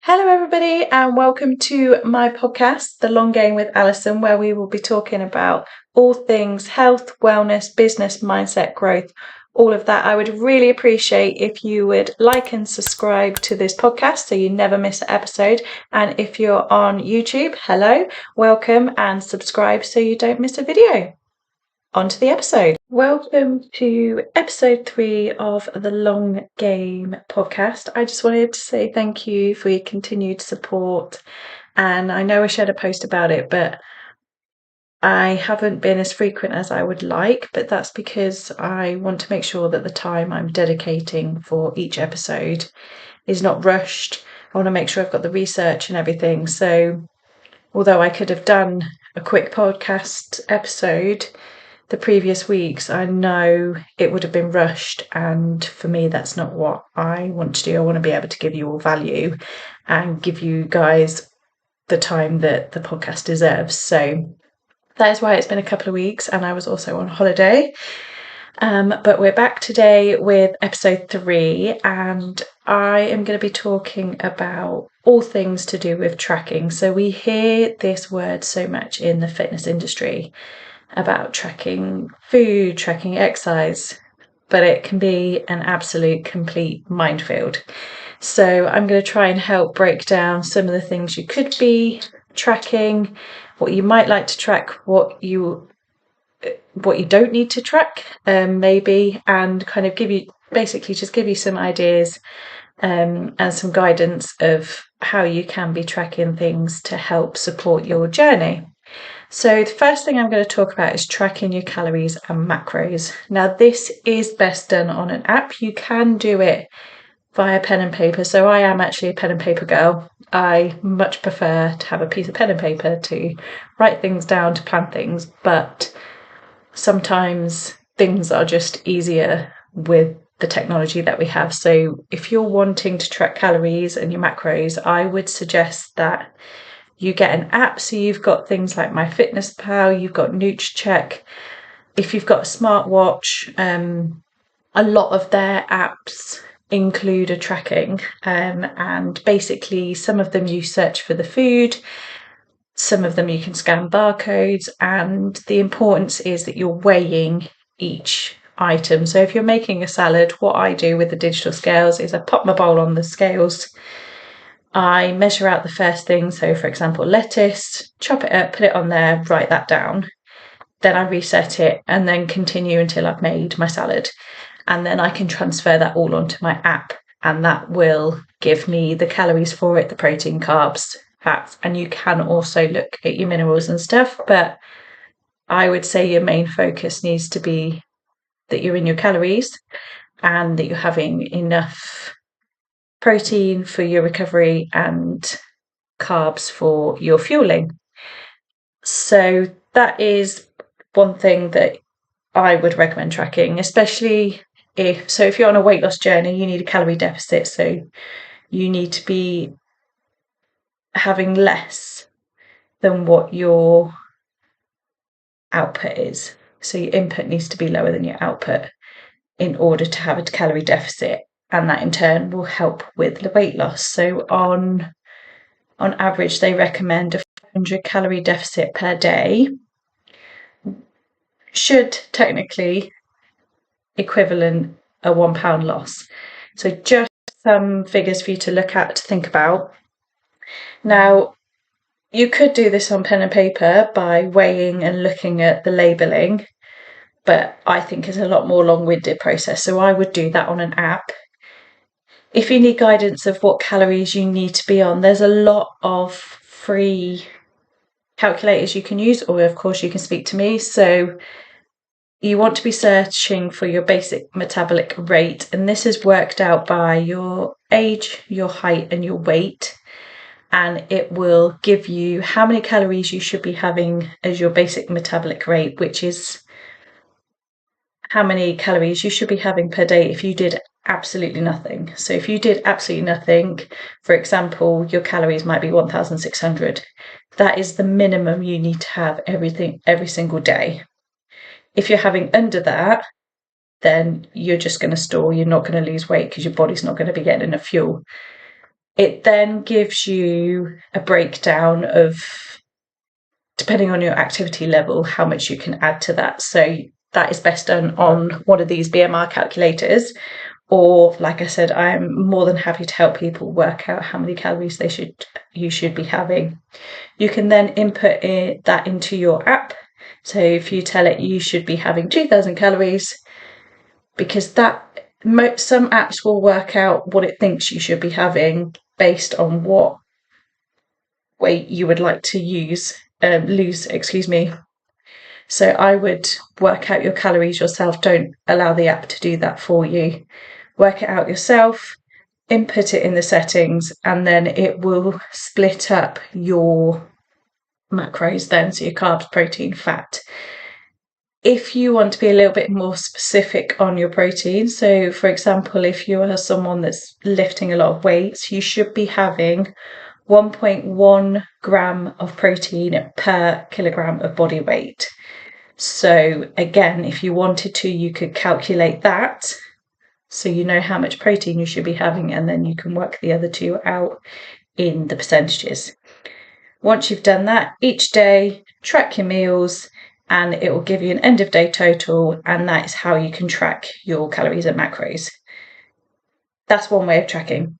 Hello, everybody, and welcome to my podcast, The Long Game with Alison, where we will be talking about all things health, wellness, business, mindset, growth, all of that. I would really appreciate if you would like and subscribe to this podcast so you never miss an episode. And if you're on YouTube, hello, welcome, and subscribe so you don't miss a video. On to the episode. Welcome to episode 3 of the Long Game podcast. I just wanted to say thank you for your continued support. And I know I shared a post about it, but I haven't been as frequent as I would like, but that's because I want to make sure that the time I'm dedicating for each episode is not rushed. I want to make sure I've got the research and everything. So although I could have done a quick podcast episode the previous weeks, I know it would have been rushed, and for me that's not what I want to do. I want to be able to give you all value and give you guys the time that the podcast deserves. So that is why it's been a couple of weeks, and I was also on holiday. But we're back today with episode 3, and I am going to be talking about all things to do with tracking. So we hear this word so much in the fitness industry about tracking food, tracking exercise, but it can be an absolute complete minefield. So I'm going to try and help break down some of the things you could be tracking, what you might like to track, what you don't need to track, maybe, and kind of give you some ideas and some guidance of how you can be tracking things to help support your journey. So the first thing I'm going to talk about is tracking your calories and macros. Now, this is best done on an app. You can do it via pen and paper. So I am actually a pen and paper girl. I much prefer to have a piece of pen and paper to write things down, to plan things, but sometimes things are just easier with the technology that we have. So if you're wanting to track calories and your macros, I would suggest that you get an app. So you've got things like MyFitnessPal, you've got NutriCheck. If you've got a smartwatch, a lot of their apps include a tracking, and basically some of them you search for the food, some of them you can scan barcodes, and the importance is that you're weighing each item. So if you're making a salad, what I do with the digital scales is I pop my bowl on the scales, I measure out the first thing, so for example lettuce, chop it up, put it on there, write that down, then I reset it and then continue until I've made my salad, and then I can transfer that all onto my app, and that will give me the calories for it, the protein, carbs, fats, and you can also look at your minerals and stuff, but I would say your main focus needs to be that you're in your calories and that you're having enough protein for your recovery and carbs for your fueling. So that is one thing that I would recommend tracking, especially if you're on a weight loss journey, you need a calorie deficit. So you need to be having less than what your output is. So your input needs to be lower than your output in order to have a calorie deficit, and that in turn will help with the weight loss. So on average, they recommend a 500 calorie deficit per day should technically equivalent a £1 loss. So just some figures for you to look at, to think about. Now, you could do this on pen and paper by weighing and looking at the labelling, but I think it's a lot more long-winded process. So I would do that on an app. If you need guidance of what calories you need to be on, there's a lot of free calculators you can use, or of course you can speak to me. So you want to be searching for your basic metabolic rate, and this is worked out by your age, your height, and your weight, and it will give you how many calories you should be having as your basic metabolic rate, which is how many calories you should be having per day if you did absolutely nothing. So if you did absolutely nothing, for example, your calories might be 1,600. That is the minimum you need to have every single day. If you're having under that, then you're just going to store, you're not going to lose weight because your body's not going to be getting enough fuel. It then gives you a breakdown of, depending on your activity level, how much you can add to that. So that is best done on one of these BMR calculators, or like I said, I'm more than happy to help people work out how many calories you should be having. You can then input that into your app. So if you tell it you should be having 2,000 calories, because some apps will work out what it thinks you should be having based on what weight you would like to lose. So I would work out your calories yourself. Don't allow the app to do that for you. Work it out yourself, input it in the settings, and then it will split up your macros then, so your carbs, protein, fat. If you want to be a little bit more specific on your protein, so for example, if you are someone that's lifting a lot of weights, you should be having 1.1 gram of protein per kilogram of body weight. So again, if you wanted to, you could calculate that so you know how much protein you should be having, and then you can work the other two out in the percentages. Once you've done that, each day track your meals, and it will give you an end of day total, and that is how you can track your calories and macros. That's one way of tracking.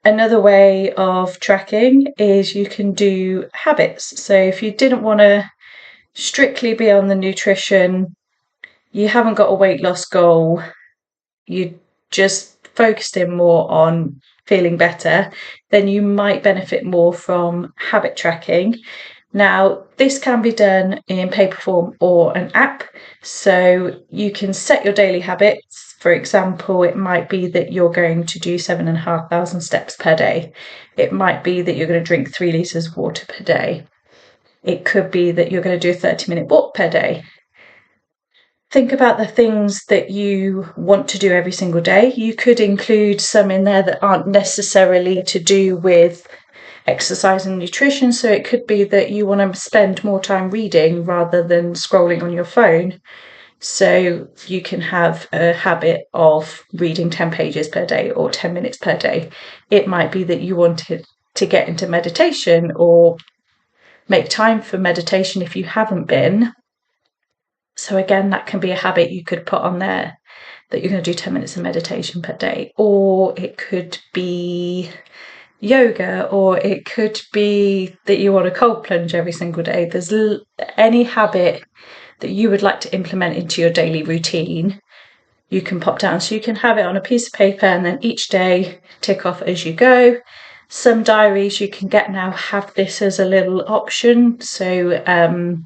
Another way of tracking is you can do habits. So if you didn't want to strictly be on the nutrition, you haven't got a weight loss goal, you just focused in more on feeling better, then you might benefit more from habit tracking. Now, this can be done in paper form or an app, so you can set your daily habits. For example, it might be that you're going to do 7,500 steps per day. It might be that you're going to drink 3 litres of water per day. It could be that you're going to do a 30-minute walk per day. Think about the things that you want to do every single day. You could include some in there that aren't necessarily to do with exercise and nutrition. So it could be that you want to spend more time reading rather than scrolling on your phone. So you can have a habit of reading 10 pages per day or 10 minutes per day. It might be that you wanted to get into meditation or make time for meditation if you haven't been. So again, that can be a habit you could put on there, that you're going to do 10 minutes of meditation per day. Or it could be yoga, or it could be that you want a cold plunge every single day. There's any habit that you would like to implement into your daily routine, you can pop down. So you can have it on a piece of paper and then each day tick off as you go. Some diaries you can get now have this as a little option. So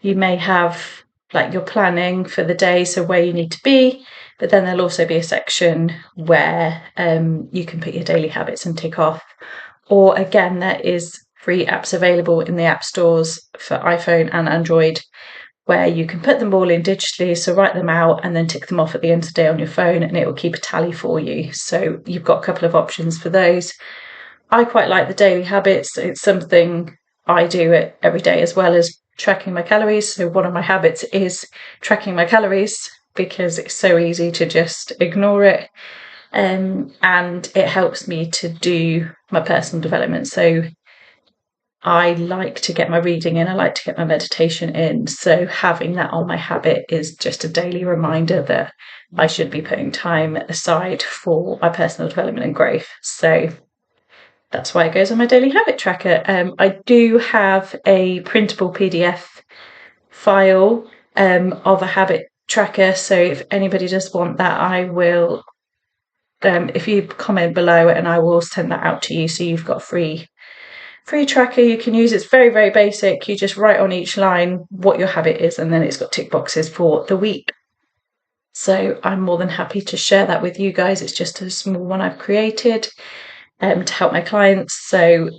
you may have like your planning for the day, so where you need to be, but then there'll also be a section where you can put your daily habits and tick off. Or again, there is free apps available in the app stores for iPhone and Android where you can put them all in digitally, so write them out and then tick them off at the end of the day on your phone, and it will keep a tally for you. So you've got a couple of options for those. I quite like the daily habits. It's something I do every day as well as tracking my calories. So one of my habits is tracking my calories because it's so easy to just ignore it. And it helps me to do my personal development. So I like to get my reading in, I like to get my meditation in. So having that on my habit is just a daily reminder that I should be putting time aside for my personal development and growth. So that's why it goes on my daily habit tracker. I do have a printable PDF file of a habit tracker. So if anybody does want that, I will, if you comment below, and I will send that out to you. So you've got free tracker you can use. It's very, very basic. You just write on each line what your habit is, and then it's got tick boxes for the week. So I'm more than happy to share that with you guys. It's just a small one I've created to help my clients. So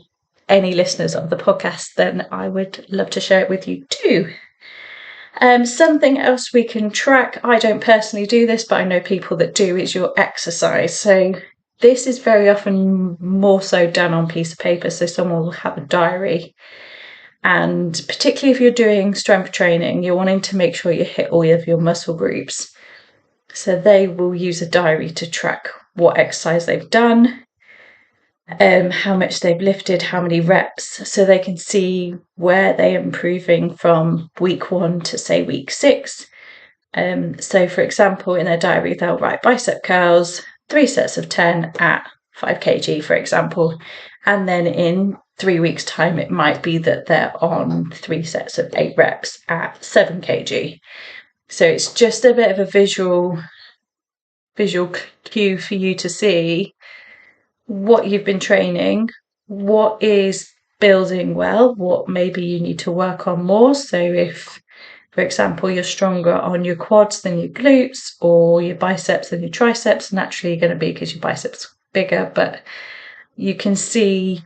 any listeners of the podcast, then I would love to share it with you too. Something else we can track, I don't personally do this, but I know people that do, is your exercise. So this is very often more so done on a piece of paper. So someone will have a diary. And particularly if you're doing strength training, you're wanting to make sure you hit all of your muscle groups. So they will use a diary to track what exercise they've done. how much they've lifted, how many reps, so they can see where they're improving from week 1 to say week 6. So for example, in their diary, they'll write bicep curls, 3 sets of 10 at 5 kg, for example. And then in 3 weeks' time, it might be that they're on 3 sets of 8 reps at 7 kg. So it's just a bit of a visual cue for you to see what you've been training, what is building well, what maybe you need to work on more. So if, for example, you're stronger on your quads than your glutes, or your biceps than your triceps, naturally you're going to be because your biceps are bigger, but you can see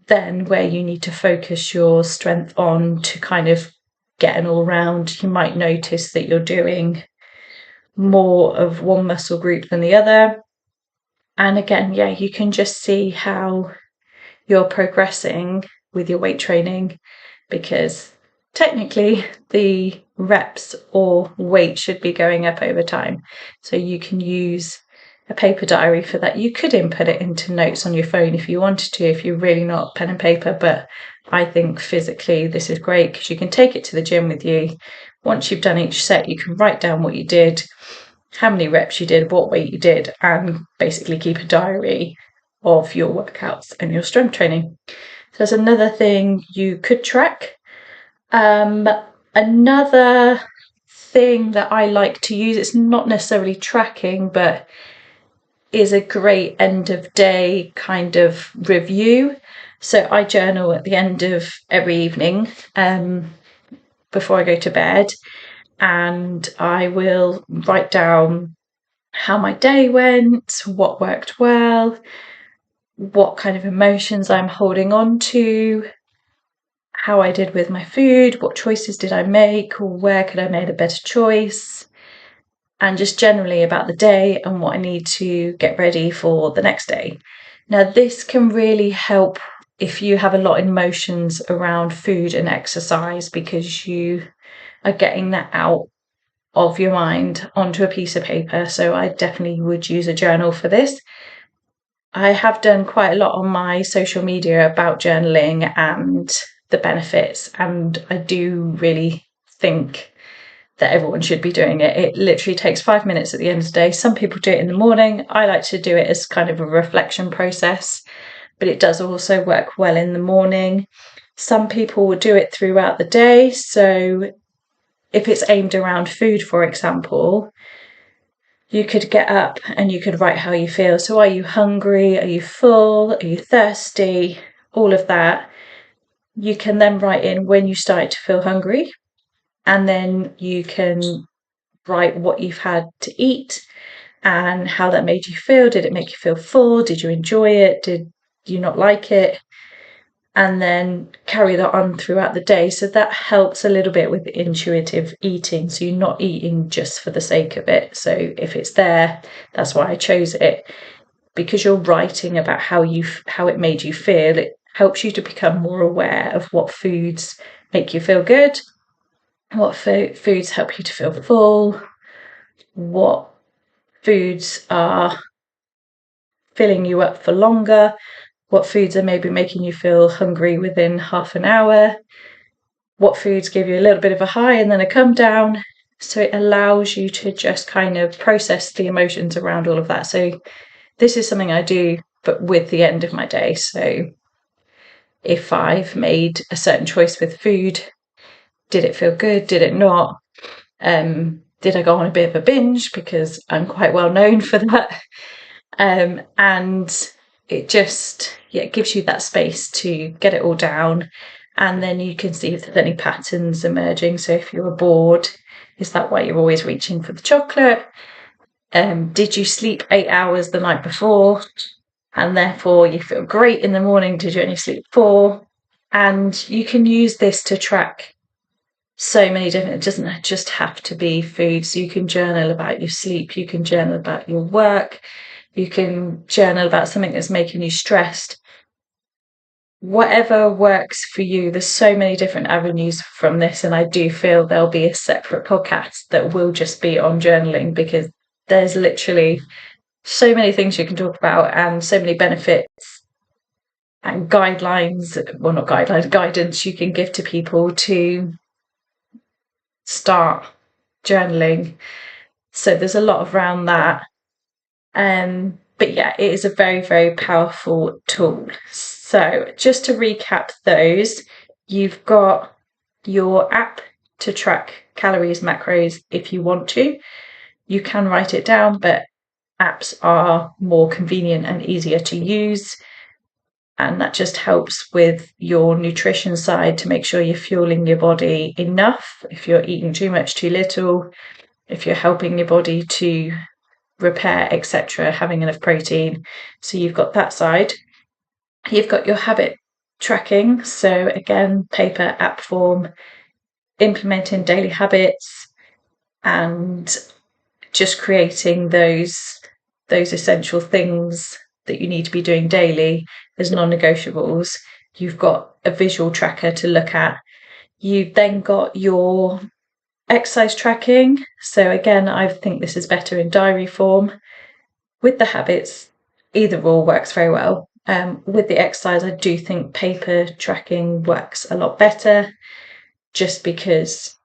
then where you need to focus your strength on to kind of get an all round. You might notice that you're doing more of one muscle group than the other. And again, yeah, you can just see how you're progressing with your weight training, because technically the reps or weight should be going up over time. So you can use a paper diary for that. You could input it into notes on your phone if you wanted to, if you're really not pen and paper, but I think physically this is great because you can take it to the gym with you. Once you've done each set, you can write down what you did, how many reps you did, what weight you did, and basically keep a diary of your workouts and your strength training. So there's another thing you could track. Another thing that I like to use, it's not necessarily tracking, but is a great end of day kind of review. So I journal at the end of every evening before I go to bed, and I will write down how my day went, what worked well, what kind of emotions I'm holding on to, how I did with my food, what choices did I make, or where could I have made a better choice, and just generally about the day and what I need to get ready for the next day. Now, this can really help if you have a lot of emotions around food and exercise, because you are getting that out of your mind onto a piece of paper. So I definitely would use a journal for this. I have done quite a lot on my social media about journaling and the benefits, and I do really think that everyone should be doing it. It literally takes 5 minutes at the end of the day. Some people do it in the morning. I like to do it as kind of a reflection process, but it does also work well in the morning. Some people will do it throughout the day. So if it's aimed around food, for example, you could get up and you could write how you feel. So are you hungry? Are you full? Are you thirsty? All of that. You can then write in when you started to feel hungry, and then you can write what you've had to eat and how that made you feel. Did it make you feel full? Did you enjoy it? Did you not like it? And then carry that on throughout the day. So that helps a little bit with intuitive eating. So you're not eating just for the sake of it. So if it's there, that's why I chose it. Because you're writing about how it made you feel, it helps you to become more aware of what foods make you feel good, what foods help you to feel full, what foods are filling you up for longer, what foods are maybe making you feel hungry within half an hour, what foods give you a little bit of a high and then a come down. So it allows you to just kind of process the emotions around all of that. So this is something I do, but with the end of my day. So if I've made a certain choice with food, did it feel good? Did it not? Did I go on a bit of a binge? Because I'm quite well known for that. And it just, it gives you that space to get it all down. And then you can see if there's any patterns emerging. So if you're bored, is that why you're always reaching for the chocolate? Did you sleep 8 hours the night before? And therefore you feel great in the morning. Did you only sleep 4? And you can use this to track so many different, it doesn't just have to be food. So you can journal about your sleep, you can journal about your work, you can journal about something that's making you stressed. Whatever works for you. There's so many different avenues from this, and I do feel there'll be a separate podcast that will just be on journaling, because there's literally so many things you can talk about and so many benefits and guidelines, well, not guidelines, guidance you can give to people to start journaling. So there's a lot around that. But yeah, it is a very, very powerful tool. So just to recap those, you've got your app to track calories, macros if you want to. You can write it down, but apps are more convenient and easier to use. And that just helps with your nutrition side to make sure you're fueling your body enough. If you're eating too much, too little, if you're helping your body to repair, etc., having enough protein. So you've got that side. You've got your habit tracking. So again, paper, app form, implementing daily habits and just creating those essential things that you need to be doing daily as non-negotiables. You've got a visual tracker to look at. You've then got your exercise tracking. So again, I think this is better in diary form. With the habits, either or works very well. With the exercise, I do think paper tracking works a lot better, just because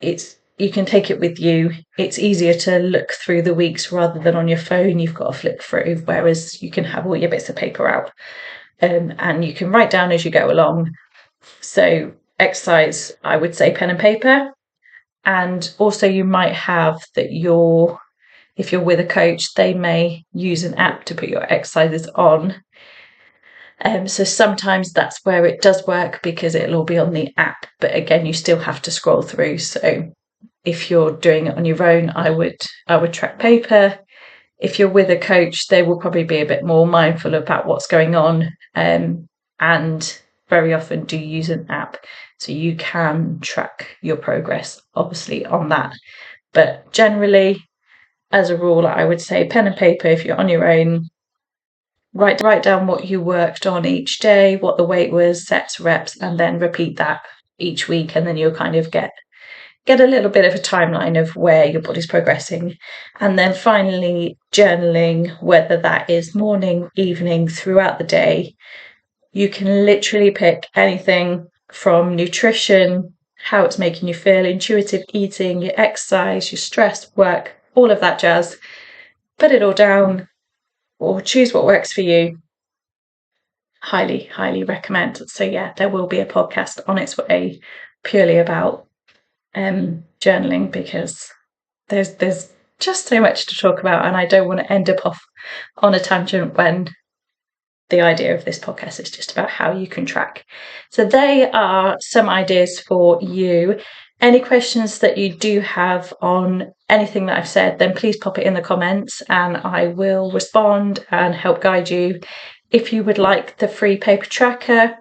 you can take it with you. It's easier to look through the weeks rather than on your phone. You've got to flip through, whereas you can have all your bits of paper out, and you can write down as you go along. So exercise, I would say pen and paper. And also you might have that if you're with a coach, they may use an app to put your exercises on. So sometimes that's where it does work because it'll all be on the app. But again, you still have to scroll through. So if you're doing it on your own, I would track paper. If you're with a coach, they will probably be a bit more mindful about what's going on, and very often do use an app. So you can track your progress, obviously, on that. But generally, as a rule, I would say pen and paper if you're on your own. Write down what you worked on each day, what the weight was, sets, reps, and then repeat that each week. And then you'll kind of get a little bit of a timeline of where your body's progressing. And then finally, journaling, whether that is morning, evening, throughout the day. You can literally pick anything from nutrition, how it's making you feel, intuitive eating, your exercise, your stress, work, all of that jazz. Put it all down or choose what works for you. Highly, highly recommend. So yeah, there will be a podcast on its way purely about journaling, because there's just so much to talk about, and I don't want to end up off on a tangent when the idea of this podcast is just about how you can track. So they are some ideas for you. Any questions that you do have on anything that I've said, then please pop it in the comments and I will respond and help guide you. If you would like the free paper tracker,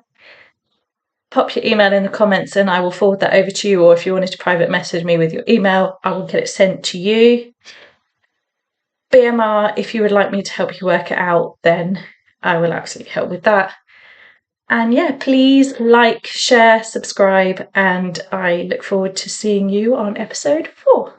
pop your email in the comments and I will forward that over to you. Or if you wanted to private message me with your email, I will get it sent to you. BMR, if you would like me to help you work it out, then I will absolutely help with that. And yeah, please like, share, subscribe, and I look forward to seeing you on episode 4.